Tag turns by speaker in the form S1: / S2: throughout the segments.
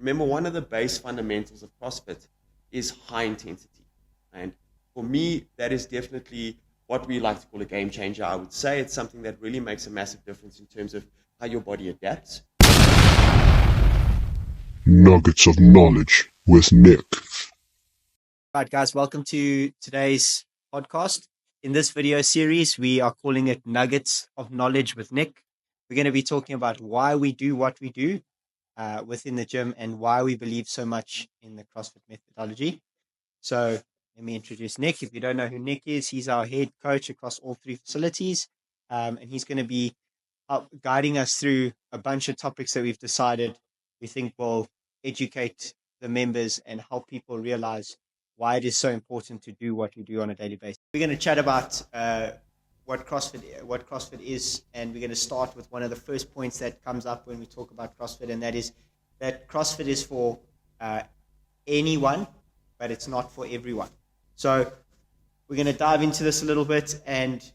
S1: Remember, one of the base fundamentals of CrossFit is high intensity. And for me, that is definitely what we like to call a game changer. I would say it's something that really makes a massive difference in terms of how your body adapts.
S2: Nuggets of Knowledge with Nick.
S3: Right, guys, welcome to today's podcast. In this video series, we are calling it Nuggets of Knowledge with Nick. We're going to be talking about why we do what we do within the gym and why we believe so much in the CrossFit methodology. So let me introduce Nick. If you don't know who Nick is, he's our head coach across all three facilities. And he's going to be guiding us through a bunch of topics that we've decided we think will educate the members and help people realize why it is so important to do what we do on a daily basis. We're going to chat about what CrossFit is, and we're going to start with one of the first points that comes up when we talk about CrossFit, and that is that CrossFit is for anyone, but it's not for everyone. So we're going to dive into this a little bit, and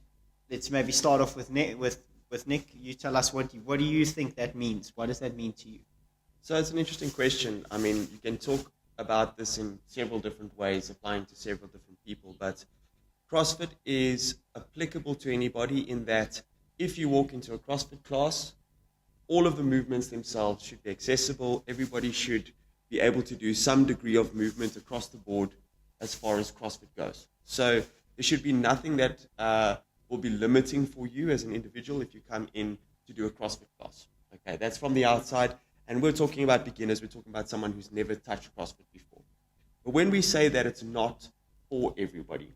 S3: let's maybe start off with Nick. With Nick, you tell us what do you think that means? What does that mean to you?
S1: So it's an interesting question. I mean, you can talk about this in several different ways, applying to several different people, but CrossFit is applicable to anybody in that if you walk into a CrossFit class, all of the movements themselves should be accessible. Everybody should be able to do some degree of movement across the board as far as CrossFit goes. So there should be nothing that will be limiting for you as an individual if you come in to do a CrossFit class. Okay, that's from the outside. And we're talking about beginners. We're talking about someone who's never touched CrossFit before. But when we say that it's not for everybody,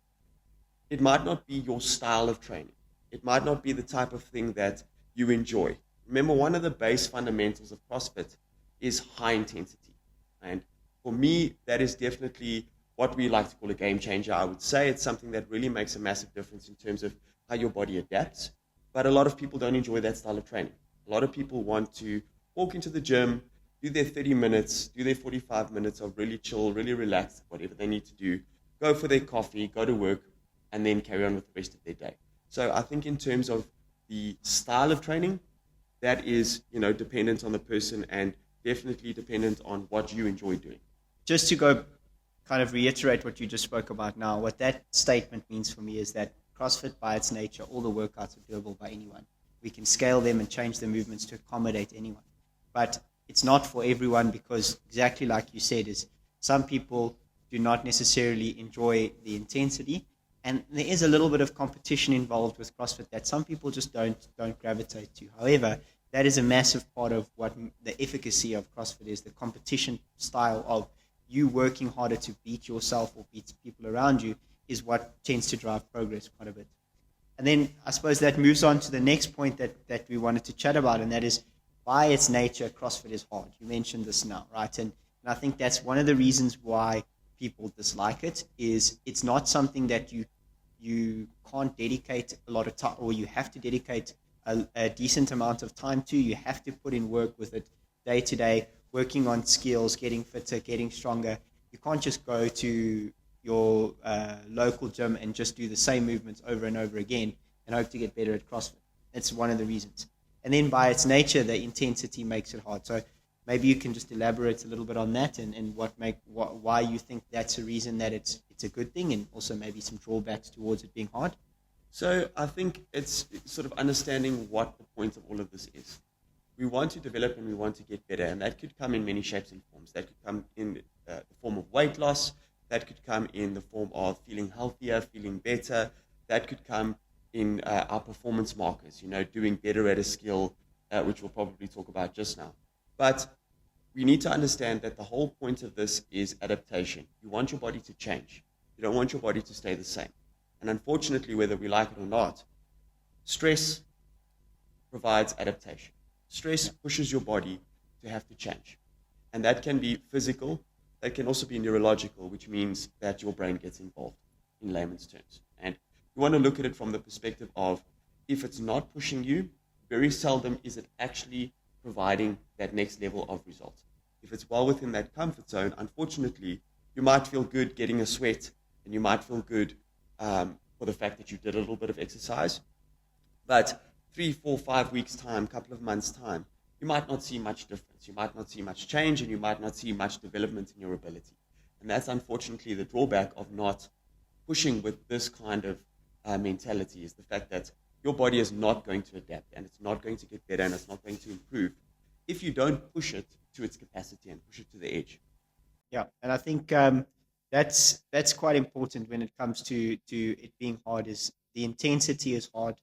S1: it might not be your style of training. It might not be the type of thing that you enjoy. Remember, one of the base fundamentals of CrossFit is high intensity. And for me, that is definitely what we like to call a game changer. I would say it's something that really makes a massive difference in terms of how your body adapts. But a lot of people don't enjoy that style of training. A lot of people want to walk into the gym, do their 30 minutes, do their 45 minutes of really chill, really relaxed, whatever they need to do, go for their coffee, go to work, and then carry on with the rest of their day. So I think in terms of the style of training, that is, dependent on the person and definitely dependent on what you enjoy doing.
S3: Just to go kind of reiterate what you just spoke about now, what that statement means for me is that CrossFit by its nature, all the workouts are doable by anyone. We can scale them and change the movements to accommodate anyone. But it's not for everyone because exactly like you said, is some people do not necessarily enjoy the intensity. And there is a little bit of competition involved with CrossFit that some people just don't gravitate to. However, that is a massive part of what the efficacy of CrossFit is, the competition style of you working harder to beat yourself or beat people around you is what tends to drive progress quite a bit. And then I suppose that moves on to the next point that we wanted to chat about, and that is by its nature, CrossFit is hard. You mentioned this now, right? And I think that's one of the reasons why people dislike it is it's not something that you can't dedicate a lot of time, or you have to dedicate a decent amount of time to. You have to put in work with it day to day, working on skills, getting fitter, getting stronger. You can't just go to your local gym and just do the same movements over and over again and hope to get better at CrossFit. That's one of the reasons. And then by its nature, the intensity makes it hard. So maybe you can just elaborate a little bit on that and why you think that's a reason that it's a good thing, and also maybe some drawbacks towards it being hard.
S1: So I think it's sort of understanding what the point of all of this is. We want to develop and we want to get better, and that could come in many shapes and forms. That could come in the form of weight loss. That could come in the form of feeling healthier, feeling better. That could come in our performance markers, doing better at a skill, which we'll probably talk about just now. But we need to understand that the whole point of this is adaptation. You want your body to change. You don't want your body to stay the same. And unfortunately, whether we like it or not, stress provides adaptation. Stress pushes your body to have to change. And that can be physical. That can also be neurological, which means that your brain gets involved in layman's terms. And you want to look at it from the perspective of if it's not pushing you, very seldom is it actually providing that next level of result. If it's well within that comfort zone, unfortunately, you might feel good getting a sweat, and you might feel good for the fact that you did a little bit of exercise. But 3, 4, 5 weeks' time, couple of months' time, you might not see much difference. You might not see much change, and you might not see much development in your ability. And that's unfortunately the drawback of not pushing with this kind of mentality, is the fact that your body is not going to adapt, and it's not going to get better, and it's not going to improve if you don't push it to its capacity and push it to the edge.
S3: Yeah, and I think that's quite important when it comes to it being hard. Is the intensity is hard,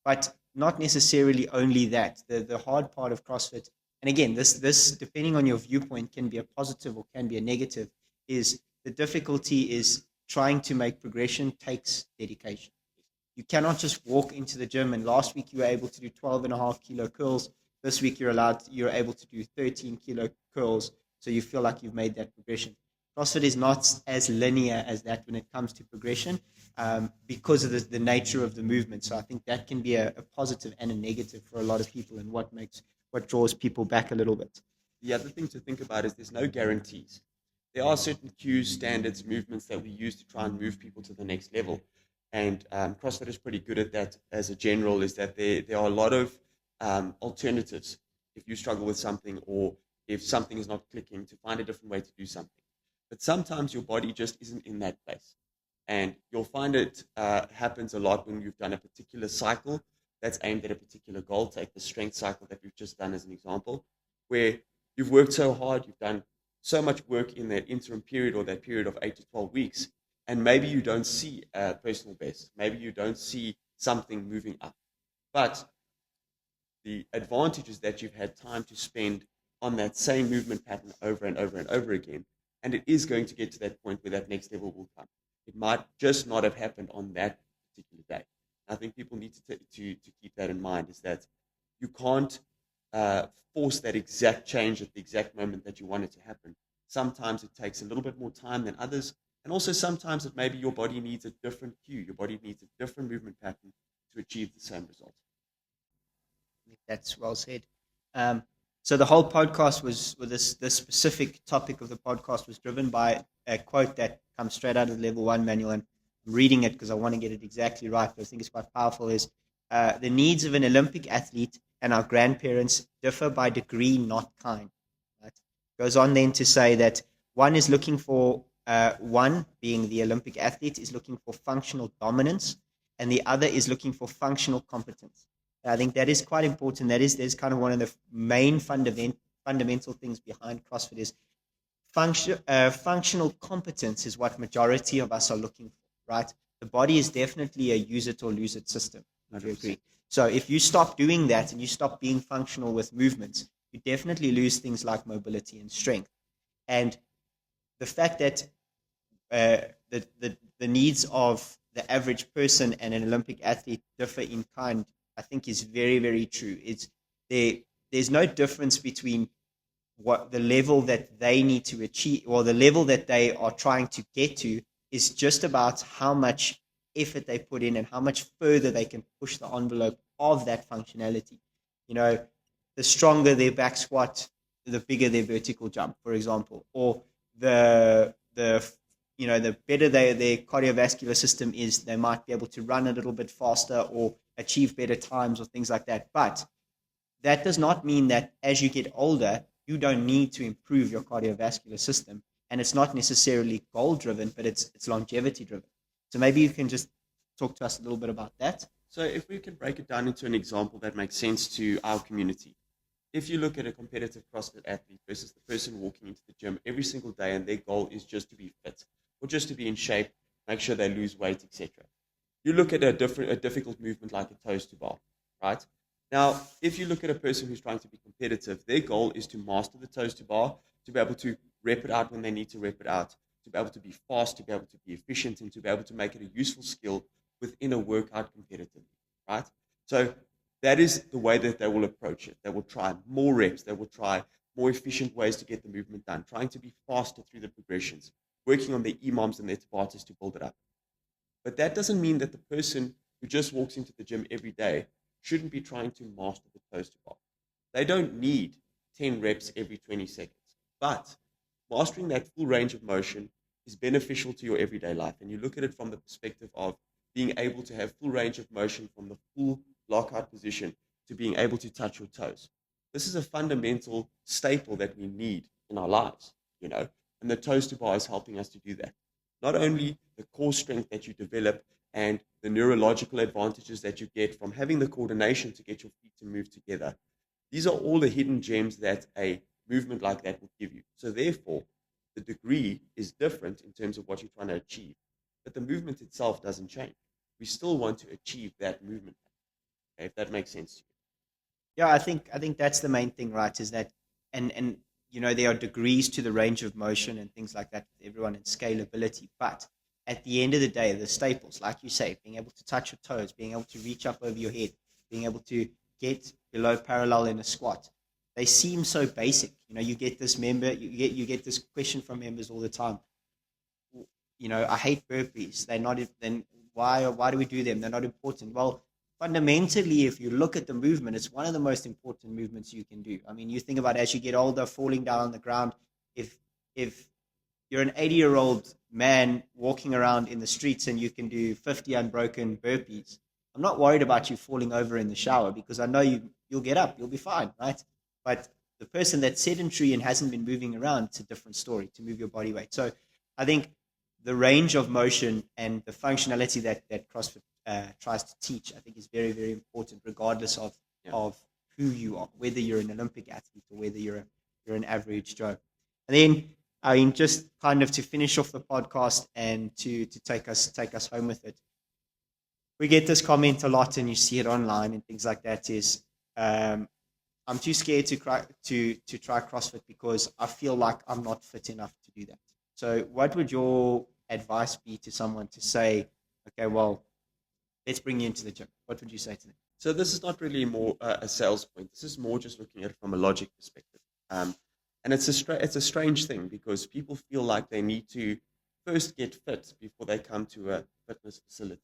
S3: but not necessarily only that. The hard part of CrossFit, and again, this depending on your viewpoint can be a positive or can be a negative. Is the difficulty is trying to make progression takes dedication. You cannot just walk into the gym and last week you were able to do 12.5 kilo curls. This week you're able to do 13 kilo curls. So you feel like you've made that progression. CrossFit is not as linear as that when it comes to progression because of the nature of the movement. So I think that can be a positive and a negative for a lot of people, and what draws people back a little bit.
S1: The other thing to think about is there's no guarantees. There are certain cues, standards, movements that we use to try and move people to the next level. And CrossFit is pretty good at that as a general, is that there are a lot of alternatives if you struggle with something, or if something is not clicking, to find a different way to do something. But sometimes your body just isn't in that place. And you'll find it happens a lot when you've done a particular cycle that's aimed at a particular goal. Take the strength cycle that we've just done as an example, where you've worked so hard, you've done so much work in that interim period, or that period of 8 to 12 weeks, and maybe you don't see a personal best. Maybe you don't see something moving up. But the advantage is that you've had time to spend on that same movement pattern over and over and over again. And it is going to get to that point where that next level will come. It might just not have happened on that particular day. I think people need to keep that in mind, is that you can't force that exact change at the exact moment that you want it to happen. Sometimes it takes a little bit more time than others. And also sometimes it maybe your body needs a different cue. Your body needs a different movement pattern to achieve the same result.
S3: That's well said. So the whole podcast was, with this specific topic of the podcast, was driven by a quote that comes straight out of the Level 1 manual, and I'm reading it because I want to get it exactly right, but I think it's quite powerful, is the needs of an Olympic athlete and our grandparents differ by degree, not kind. Right? Goes on then to say that one is looking for, one being the Olympic athlete, is looking for functional dominance, and the other is looking for functional competence. I think that is quite important. There's kind of one of the main fundamental things behind CrossFit is functional competence is what majority of us are looking for, right? The body is definitely a use it or lose it system. Would you agree? So if you stop doing that and you stop being functional with movements, you definitely lose things like mobility and strength. And the fact that the needs of the average person and an Olympic athlete differ in kind, I think is very, very true. There's no difference between what the level that they need to achieve, or the level that they are trying to get to, is just about how much effort they put in and how much further they can push the envelope of that functionality. You know, the stronger their back squat, the bigger their vertical jump, for example, or the better their cardiovascular system is, they might be able to run a little bit faster or achieve better times or things like that. But that does not mean that as you get older, you don't need to improve your cardiovascular system. And it's not necessarily goal-driven, but it's longevity-driven. So maybe you can just talk to us a little bit about that.
S1: So if we can break it down into an example that makes sense to our community. If you look at a competitive CrossFit athlete versus the person walking into the gym every single day and their goal is just to be fit or just to be in shape, make sure they lose weight, etc. You look at a difficult movement like a toes to bar, right? Now, if you look at a person who's trying to be competitive, their goal is to master the toes to bar, to be able to rep it out when they need to rep it out, to be able to be fast, to be able to be efficient, and to be able to make it a useful skill within a workout competitively, right? So that is the way that they will approach it. They will try more reps. They will try more efficient ways to get the movement done, trying to be faster through the progressions, working on their EMOMs and their Tabatas to build it up. But that doesn't mean that the person who just walks into the gym every day shouldn't be trying to master the toes to bar. They don't need 10 reps every 20 seconds. But mastering that full range of motion is beneficial to your everyday life. And you look at it from the perspective of being able to have full range of motion from the full lockout position to being able to touch your toes. This is a fundamental staple that we need in our lives, and the toaster bar is helping us to do that. Not only the core strength that you develop and the neurological advantages that you get from having the coordination to get your feet to move together. These are all the hidden gems that a movement like that will give you. So therefore, the degree is different in terms of what you're trying to achieve, but the movement itself doesn't change. We still want to achieve that movement, okay, if that makes sense to you.
S3: Yeah, I think that's the main thing, right? Is that and there are degrees to the range of motion and things like that with everyone, and scalability. But at the end of the day, the staples, like you say, being able to touch your toes, being able to reach up over your head, being able to get below parallel in a squat, they seem so basic. You get this you get this question from members all the time. I hate burpees. They're not. Then why do we do them? They're not important. Well, fundamentally, if you look at the movement, it's one of the most important movements you can do. I mean, you think about as you get older, falling down on the ground. If you're an 80-year-old man walking around in the streets and you can do 50 unbroken burpees, I'm not worried about you falling over in the shower, because I know you'll get up, you'll be fine, right? But the person that's sedentary and hasn't been moving around, it's a different story to move your body weight. So I think the range of motion and the functionality that CrossFit tries to teach, I think, is very, very important, regardless of who you are, whether you're an Olympic athlete or whether you're an average Joe. And then, I mean, just kind of to finish off the podcast and to take us home with it, we get this comment a lot, and you see it online and things like that. Is I'm too scared to try CrossFit because I feel like I'm not fit enough to do that. So, what would your advice be to someone to say, okay, well, let's bring you into the gym? What would you say to them?
S1: So this is not really more a sales point. This is more just looking at it from a logic perspective. And it's a strange thing, because people feel like they need to first get fit before they come to a fitness facility,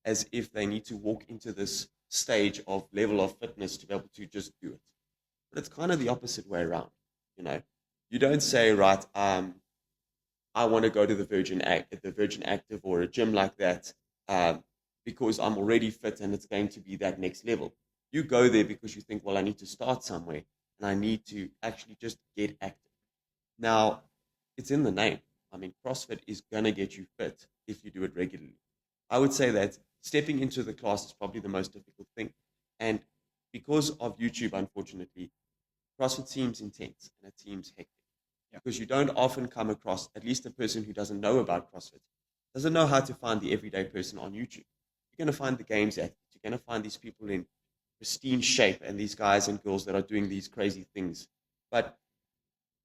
S1: as if they need to walk into this stage of level of fitness to be able to just do it. But it's kind of the opposite way around. You don't say, right, I want to go to the Virgin Active or a gym like that because I'm already fit and it's going to be that next level. You go there because you think, well, I need to start somewhere and I need to actually just get active. Now, it's in the name. I mean, CrossFit is going to get you fit if you do it regularly. I would say that stepping into the class is probably the most difficult thing. And because of YouTube, unfortunately, CrossFit seems intense and it seems hectic. Yeah. Because you don't often come across, at least a person who doesn't know about CrossFit, doesn't know how to find the everyday person on YouTube. You're going to find the games athletes. You're going to find these people in pristine shape and these guys and girls that are doing these crazy things. But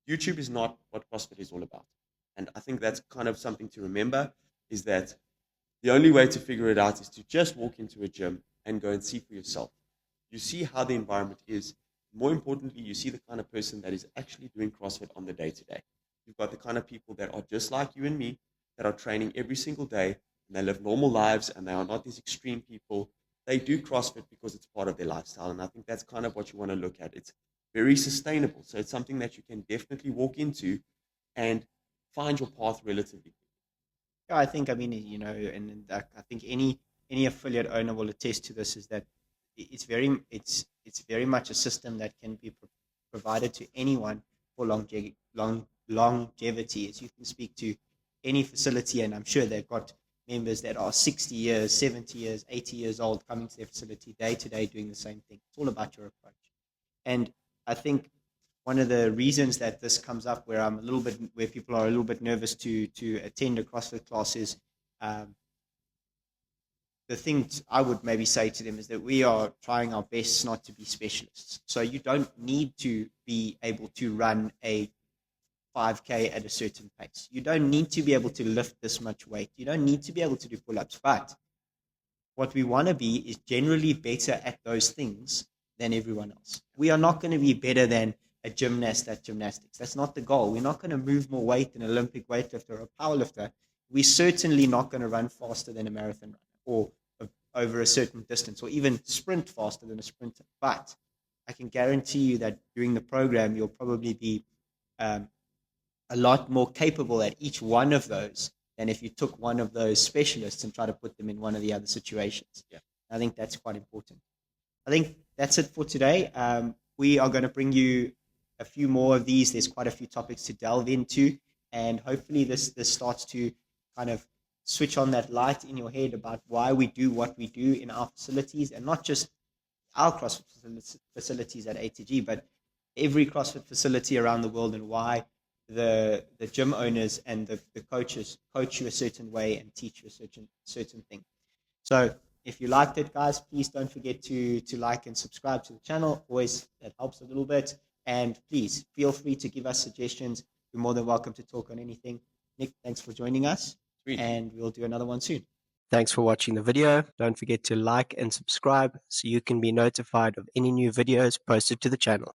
S1: YouTube is not what CrossFit is all about. And I think that's kind of something to remember, is that the only way to figure it out is to just walk into a gym and go and see for yourself. You see how the environment is. More importantly, you see the kind of person that is actually doing CrossFit on the day-to-day. You've got the kind of people that are just like you and me, that are training every single day, and they live normal lives, and they are not these extreme people. They do CrossFit because it's part of their lifestyle, and I think that's kind of what you want to look at. It's very sustainable, so it's something that you can definitely walk into and find your path relatively quickly.
S3: Yeah, I think, and I think any affiliate owner will attest to this, is that it's very much a system that can be provided to anyone for longevity. As you can speak to any facility, and I'm sure they've got members that are 60 years, 70 years, 80 years old coming to their facility day to day doing the same thing. It's all about your approach. And I think one of the reasons that this comes up where people are a little bit nervous to attend a CrossFit class is the thing I would maybe say to them is that we are trying our best not to be specialists. So you don't need to be able to run a 5K at a certain pace. You don't need to be able to lift this much weight. You don't need to be able to do pull-ups. But what we want to be is generally better at those things than everyone else. We are not going to be better than a gymnast at gymnastics. That's not the goal. We're not going to move more weight than an Olympic weightlifter or a powerlifter. We're certainly not going to run faster than a marathon runner or over a certain distance, or even sprint faster than a sprinter. But I can guarantee you that during the program, you'll probably be a lot more capable at each one of those than if you took one of those specialists and try to put them in one of the other situations. Yeah. I think that's quite important. I think that's it for today. we are going to bring you a few more of these. There's quite a few topics to delve into, and hopefully this starts to kind of switch on that light in your head about why we do what we do in our facilities, and not just our CrossFit facilities at ATG, but every CrossFit facility around the world, and why the gym owners and the coaches coach you a certain way and teach you a certain thing. So if you liked it, guys, please don't forget to like and subscribe to the channel. Always, that helps a little bit. And please feel free to give us suggestions. You're more than welcome to talk on anything. Nick, thanks for joining us.
S1: Sweet.
S3: And we'll do another one soon.
S4: Thanks for watching the video. Don't forget to like and subscribe so you can be notified of any new videos posted to the channel.